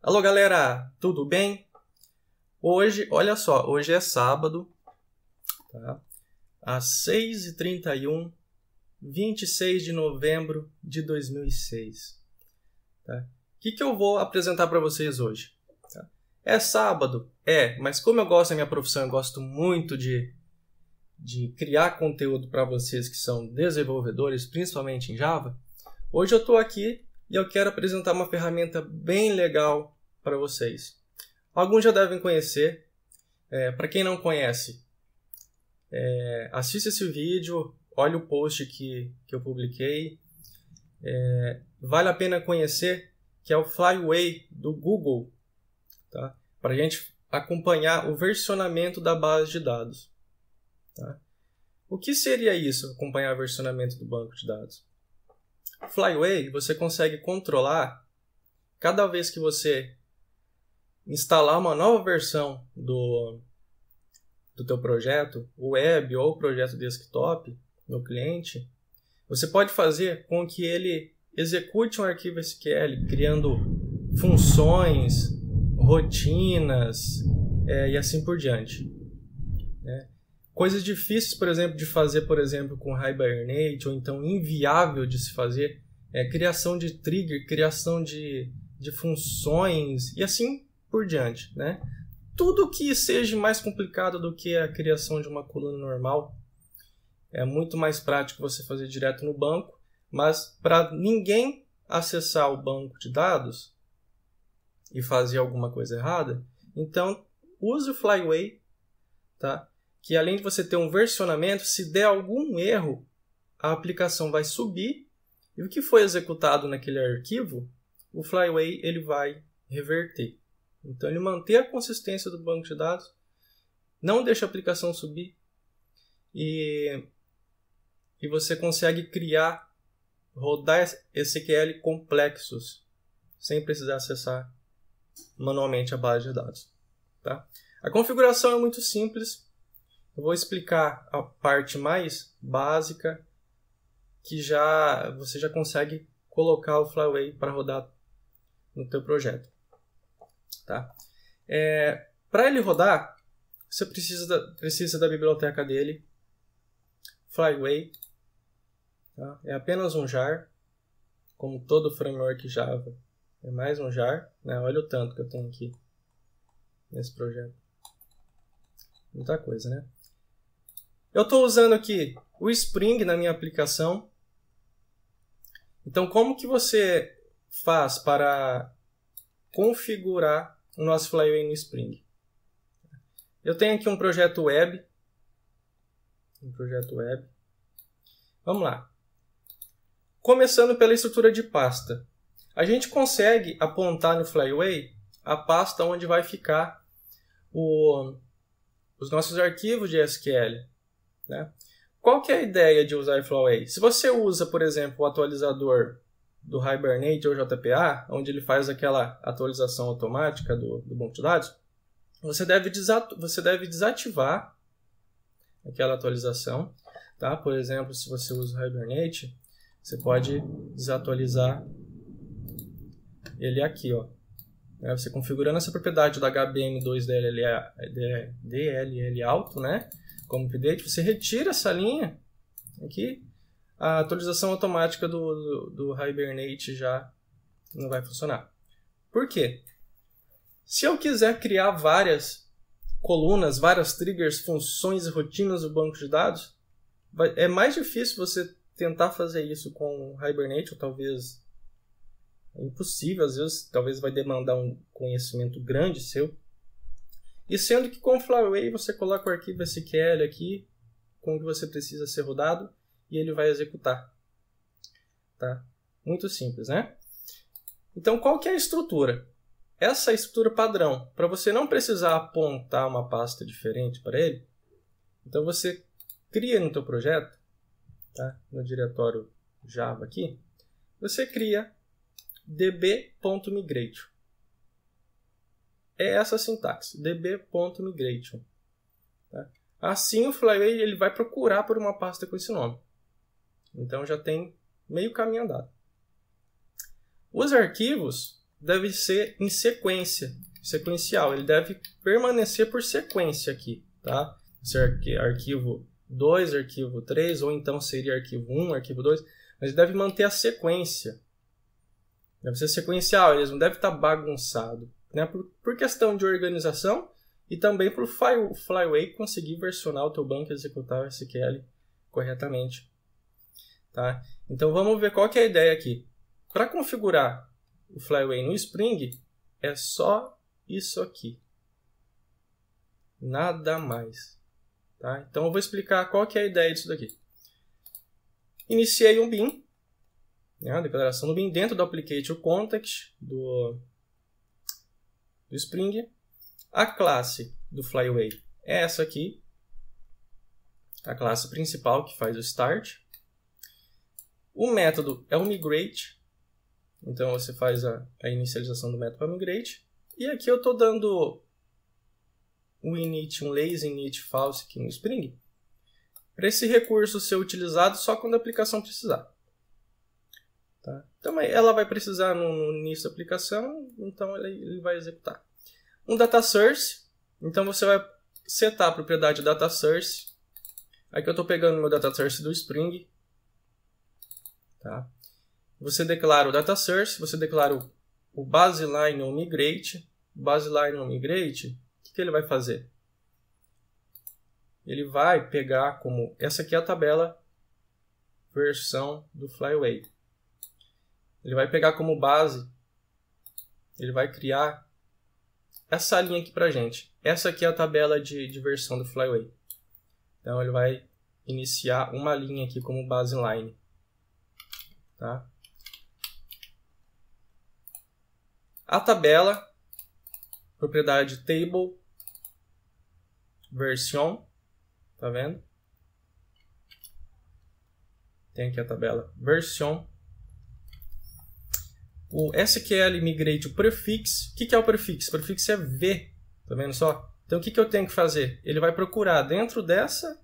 Alô galera, tudo bem? Hoje, olha só, hoje é sábado, tá? Às 6h31, 26 de novembro de 2006. Tá? O que eu vou apresentar para vocês hoje? Tá? É sábado? Mas como eu gosto da minha profissão, eu gosto muito de criar conteúdo para vocês que são desenvolvedores, principalmente em Java. Hoje eu estou aqui e eu quero apresentar uma ferramenta bem legal para vocês. Alguns já devem conhecer. Para quem não conhece, assista esse vídeo, olhe o post que eu publiquei. Vale a pena conhecer, que é o Flyway do Google, tá? Para a gente acompanhar o versionamento da base de dados. Tá? O que seria isso, acompanhar o versionamento do banco de dados? Flyway, você consegue controlar, cada vez que você instalar uma nova versão do teu projeto, web ou projeto desktop, no cliente, você pode fazer com que ele execute um arquivo SQL, criando funções, rotinas e assim por diante. Coisas difíceis, por exemplo, de fazer, com Hibernate, ou então inviável de se fazer, criação de trigger, criação de funções e assim por diante, né? Tudo que seja mais complicado do que a criação de uma coluna normal é muito mais prático você fazer direto no banco, mas para ninguém acessar o banco de dados e fazer alguma coisa errada, então use o Flyway, tá? Que além de você ter um versionamento, se der algum erro, a aplicação vai subir e o que foi executado naquele arquivo, o Flyway ele vai reverter. Então ele mantém a consistência do banco de dados, não deixa a aplicação subir e você consegue rodar SQL complexos sem precisar acessar manualmente a base de dados. Tá? A configuração é muito simples. Eu vou explicar a parte mais básica que você já consegue colocar o Flyway para rodar no teu projeto. Tá? Para ele rodar, você precisa da biblioteca dele, Flyway. Tá? É apenas um jar, como todo framework Java. É mais um jar. Né? Olha o tanto que eu tenho aqui nesse projeto. Muita coisa, né? Eu estou usando aqui o Spring na minha aplicação. Então, como que você faz para configurar o nosso Flyway no Spring? Eu tenho aqui um projeto web. Vamos lá. Começando pela estrutura de pasta. A gente consegue apontar no Flyway a pasta onde vai ficar os nossos arquivos de SQL. Né? Qual que é a ideia de usar o Flyway? Se você usa, por exemplo, o atualizador do Hibernate ou JPA, onde ele faz aquela atualização automática do banco de dados, você deve desativar aquela atualização. Tá? Por exemplo, se você usa o Hibernate, você pode desatualizar ele aqui. Ó. Você configurando essa propriedade do HBM2 DLL alto, né? Como update, você retira essa linha aqui, a atualização automática do Hibernate já não vai funcionar. Por quê? Se eu quiser criar várias colunas, várias triggers, funções e rotinas do banco de dados, é mais difícil você tentar fazer isso com o Hibernate, ou talvez é impossível, às vezes talvez vai demandar um conhecimento grande seu. E sendo que com o Flyway você coloca o arquivo SQL aqui, com o que você precisa ser rodado, e ele vai executar. Tá? Muito simples, né? Então, qual que é a estrutura? Essa é a estrutura padrão. Para você não precisar apontar uma pasta diferente para ele, então você cria no teu projeto, tá? No diretório Java aqui, você cria db.migration. É essa a sintaxe, db.migration. Tá? Assim o Flyway ele vai procurar por uma pasta com esse nome. Então já tem meio caminho andado. Os arquivos deve ser em sequência, sequencial. Ele deve permanecer por sequência aqui, tá? Se é arquivo 2, arquivo 3, ou então seria arquivo 1, arquivo 2, mas deve manter a sequência. Deve ser sequencial, eles não deve estar bagunçado, né? Por questão de organização e também para o Flyway conseguir versionar o teu banco executável SQL corretamente. Tá? Então vamos ver qual que é a ideia aqui. Para configurar o Flyway no Spring, é só isso aqui. Nada mais. Tá? Então eu vou explicar qual que é a ideia disso daqui. Iniciei um bin, né, a declaração do bin dentro do Applicate Context do Spring. A classe do Flyway é essa aqui, a classe principal que faz o start. O método é o migrate, então você faz a inicialização do método para migrate. E aqui eu estou dando um init, um lazy init false aqui no Spring, para esse recurso ser utilizado só quando a aplicação precisar. Tá? Então ela vai precisar no início da aplicação, então ele vai executar. Um data source, então você vai setar a propriedade data source. Aqui eu estou pegando o meu data source do Spring. Tá? Você declara o data source, você declara o baseline ou migrate. Baseline ou migrate, o que ele vai fazer? Ele vai pegar como... Essa aqui é a tabela versão do Flyway. Ele vai pegar como base, ele vai criar essa linha aqui pra gente. Essa aqui é a tabela de versão do Flyway. Então ele vai iniciar uma linha aqui como baseline. Tá? A tabela, propriedade table, version, tá vendo? Tem aqui a tabela version. O SQL migrate o prefix. O que é o prefix? O prefixo é V. Tá vendo só? Então o que eu tenho que fazer? Ele vai procurar dentro dessa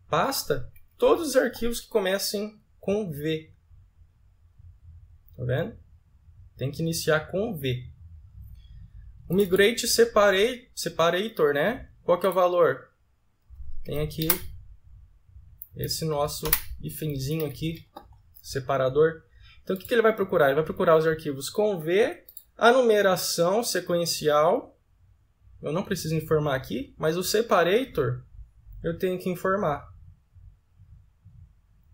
pasta todos os arquivos que comecem com V. Tá vendo? Tem que iniciar com V. O migrate separator, né? Qual que é o valor? Tem aqui esse nosso hífenzinho aqui, separador. Então, o que ele vai procurar? Ele vai procurar os arquivos com V, a numeração sequencial. Eu não preciso informar aqui, mas o separator eu tenho que informar.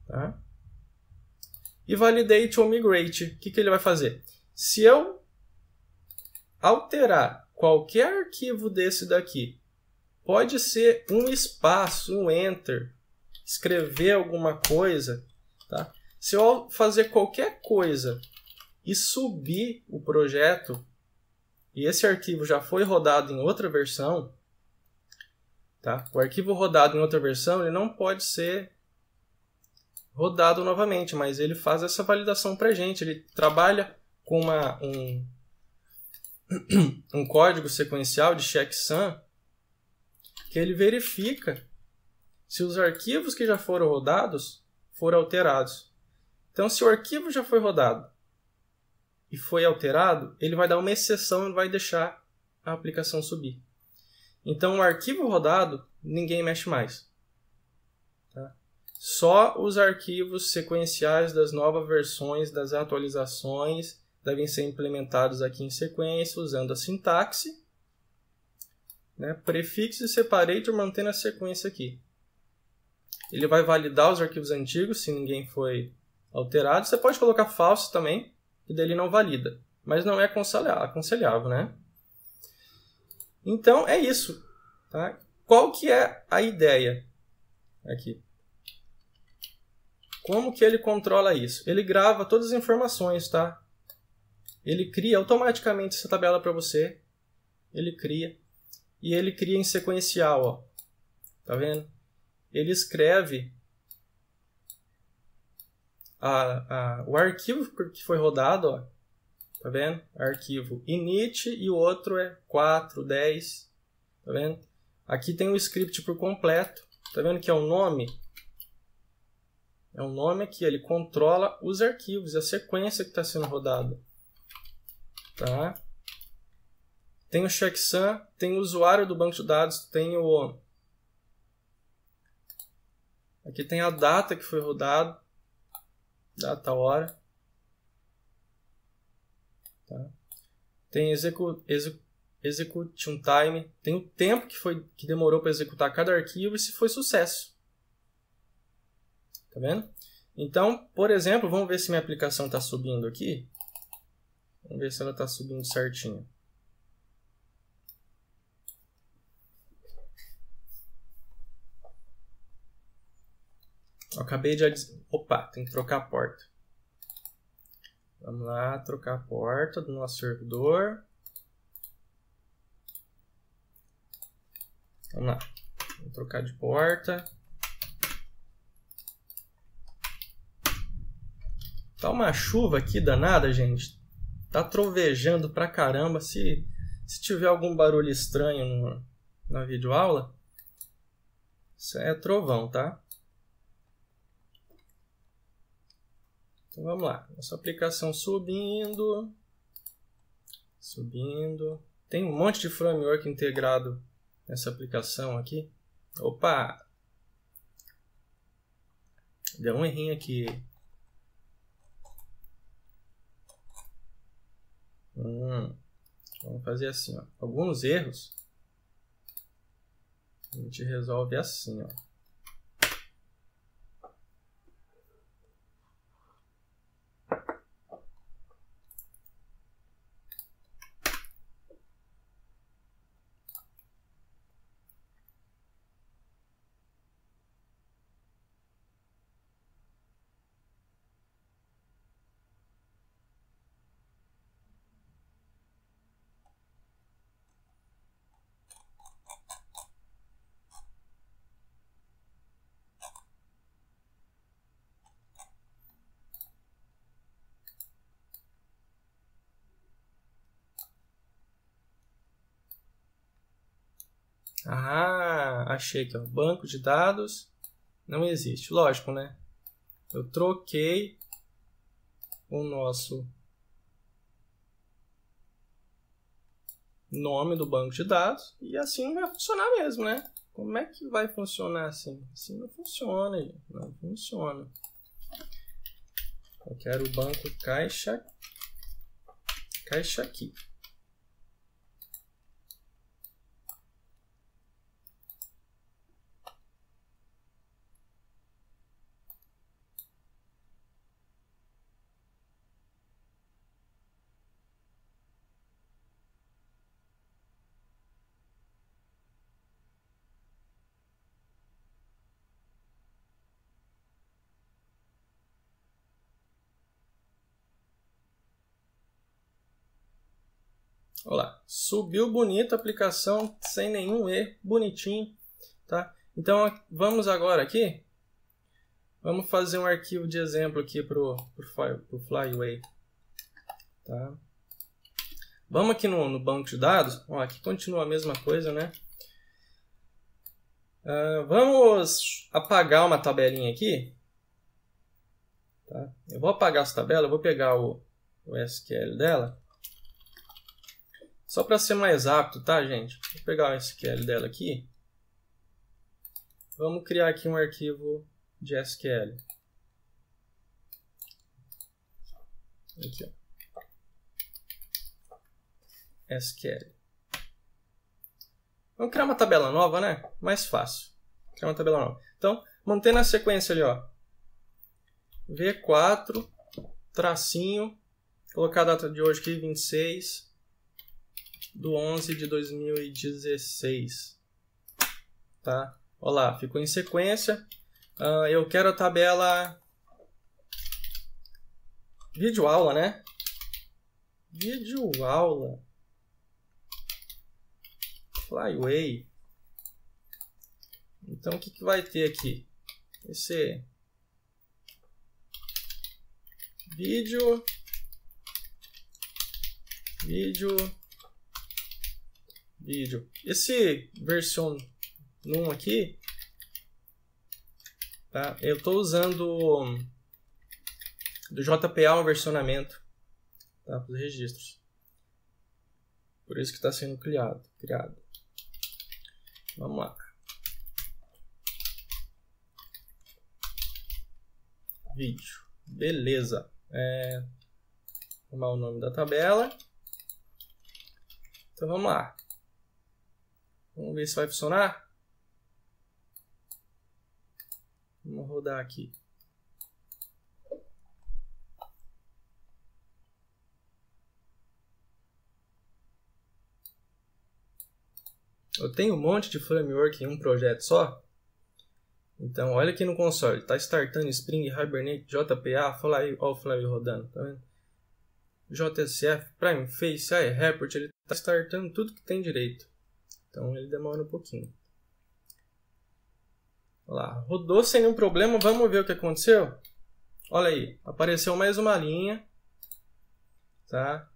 Tá? E validate ou migrate. O que ele vai fazer? Se eu alterar qualquer arquivo desse daqui, pode ser um espaço, um enter, escrever alguma coisa, tá? Se eu fazer qualquer coisa e subir o projeto, e esse arquivo já foi rodado em outra versão, tá? O arquivo rodado em outra versão ele não pode ser rodado novamente, mas ele faz essa validação para a gente. Ele trabalha com um código sequencial de checksum que ele verifica se os arquivos que já foram rodados foram alterados. Então, se o arquivo já foi rodado e foi alterado, ele vai dar uma exceção e vai deixar a aplicação subir. Então, o arquivo rodado, ninguém mexe mais. Tá? Só os arquivos sequenciais das novas versões, das atualizações, devem ser implementados aqui em sequência, usando a sintaxe, né? Prefixo e separator, mantendo a sequência aqui. Ele vai validar os arquivos antigos, se ninguém foi alterado. Você pode colocar false também, que daí ele não valida. Mas não é aconselhável, né? Então, é isso. Tá? Qual que é a ideia aqui? Como que ele controla isso? Ele grava todas as informações, tá? Ele cria automaticamente essa tabela para você. Ele cria. E ele cria em sequencial, ó. Tá vendo? Ele escreve o arquivo que foi rodado, ó. Tá vendo? Arquivo init e o outro é 4, 10. Tá vendo? Aqui tem o script por completo. Tá vendo que é o nome? É o nome aqui. Ele controla os arquivos, a sequência que está sendo rodada. Tá? Tem o checksum, tem o usuário do banco de dados, tem o... Aqui tem a data que foi rodado, data, hora. Tá? Tem execution time, tem o tempo que demorou para executar cada arquivo e se foi sucesso. Tá vendo? Então, por exemplo, vamos ver se minha aplicação está subindo aqui. Vamos ver se ela está subindo certinho. Eu acabei de... Opa, tem que trocar a porta. Vamos lá, trocar a porta do nosso servidor. Vamos lá. Vamos trocar de porta. Tá uma chuva aqui danada, gente. Tá trovejando pra caramba. Se tiver algum barulho estranho na videoaula, isso é trovão, tá? Então vamos lá. Nossa aplicação subindo. Subindo. Tem um monte de framework integrado nessa aplicação aqui. Opa! Deu um errinho aqui. Vamos fazer assim, ó. Alguns erros a gente resolve assim, ó. Ah, achei que o banco de dados não existe. Lógico, né? Eu troquei o nosso nome do banco de dados e assim vai funcionar mesmo, né? Como é que vai funcionar assim? Assim não funciona, gente. Não funciona. Eu quero o banco caixa aqui. Olha lá, subiu bonito a aplicação, sem nenhum erro, bonitinho, tá? Então, vamos agora aqui, vamos fazer um arquivo de exemplo aqui para o Flyway, tá? Vamos aqui no banco de dados, ó, aqui continua a mesma coisa, né? Vamos apagar uma tabelinha aqui, tá? Eu vou apagar essa tabela, eu vou pegar o SQL dela. Só para ser mais rápido, tá, gente? Vou pegar o SQL dela aqui. Vamos criar aqui um arquivo de SQL. Aqui, ó. SQL. Vamos criar uma tabela nova, né? Mais fácil. Criar uma tabela nova. Então, mantendo a sequência ali, ó. V4, tracinho. Colocar a data de hoje aqui, 26/11/2016. Tá? Olha lá, ficou em sequência. Eu quero a tabela videoaula, né? Videoaula. Flyway. Então, o que vai ter aqui? Esse vídeo. Esse version 1 aqui, tá? Eu estou usando do JPA um versionamento, tá? Para os registros. Por isso que está sendo criado. Vamos lá. Vídeo. Beleza. Vou arrumar o nome da tabela. Então vamos lá. Vamos ver se vai funcionar. Vamos rodar aqui. Eu tenho um monte de framework em um projeto só. Então, olha aqui no console. Está startando Spring, Hibernate, JPA. Fala aí, olha o Flávio rodando. Tá vendo? JSF, Prime, Face, Report. Ele está startando tudo que tem direito. Então, ele demora um pouquinho. Olha lá, rodou sem nenhum problema. Vamos ver o que aconteceu? Olha aí, apareceu mais uma linha. Tá?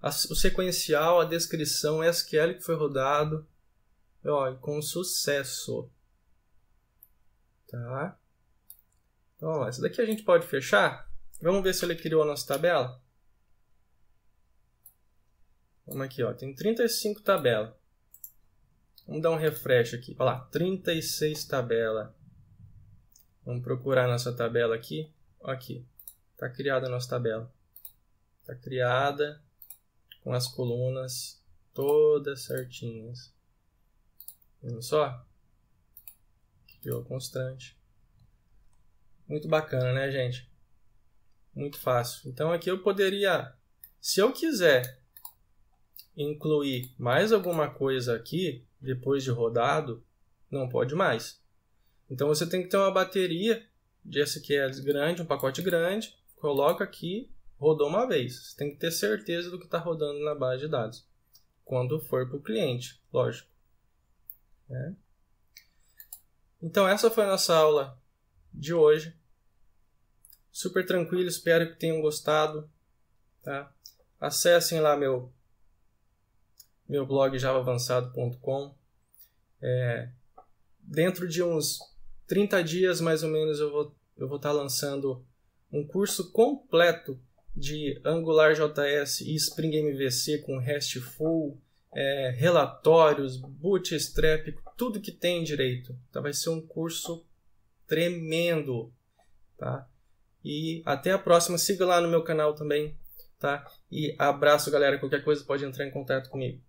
O sequencial, a descrição, o SQL que foi rodado, ó, com sucesso. Tá? Então, ó, isso daqui a gente pode fechar. Vamos ver se ele criou a nossa tabela. Vamos aqui, ó, tem 35 tabelas. Vamos dar um refresh aqui. Olha lá, 36 tabelas. Vamos procurar a nossa tabela aqui. Ó, aqui, está criada a nossa tabela. Está criada. Com as colunas todas certinhas. Viu só? Criou constante. Muito bacana, né, gente? Muito fácil. Então aqui eu poderia, se eu quiser incluir mais alguma coisa aqui, depois de rodado, não pode mais. Então você tem que ter uma bateria de SQL grande, um pacote grande, coloca aqui. Rodou uma vez. Você tem que ter certeza do que está rodando na base de dados. Quando for para o cliente, lógico. Né? Então, essa foi a nossa aula de hoje. Super tranquilo, espero que tenham gostado. Tá? Acessem lá meu blog javaavançado.com. Dentro de uns 30 dias, mais ou menos, eu vou estar lançando um curso completo de AngularJS e Spring MVC com RESTful, relatórios, Bootstrap, tudo que tem direito. Tá? Vai ser um curso tremendo. Tá? E até a próxima. Siga lá no meu canal também. Tá? E abraço, galera. Qualquer coisa pode entrar em contato comigo.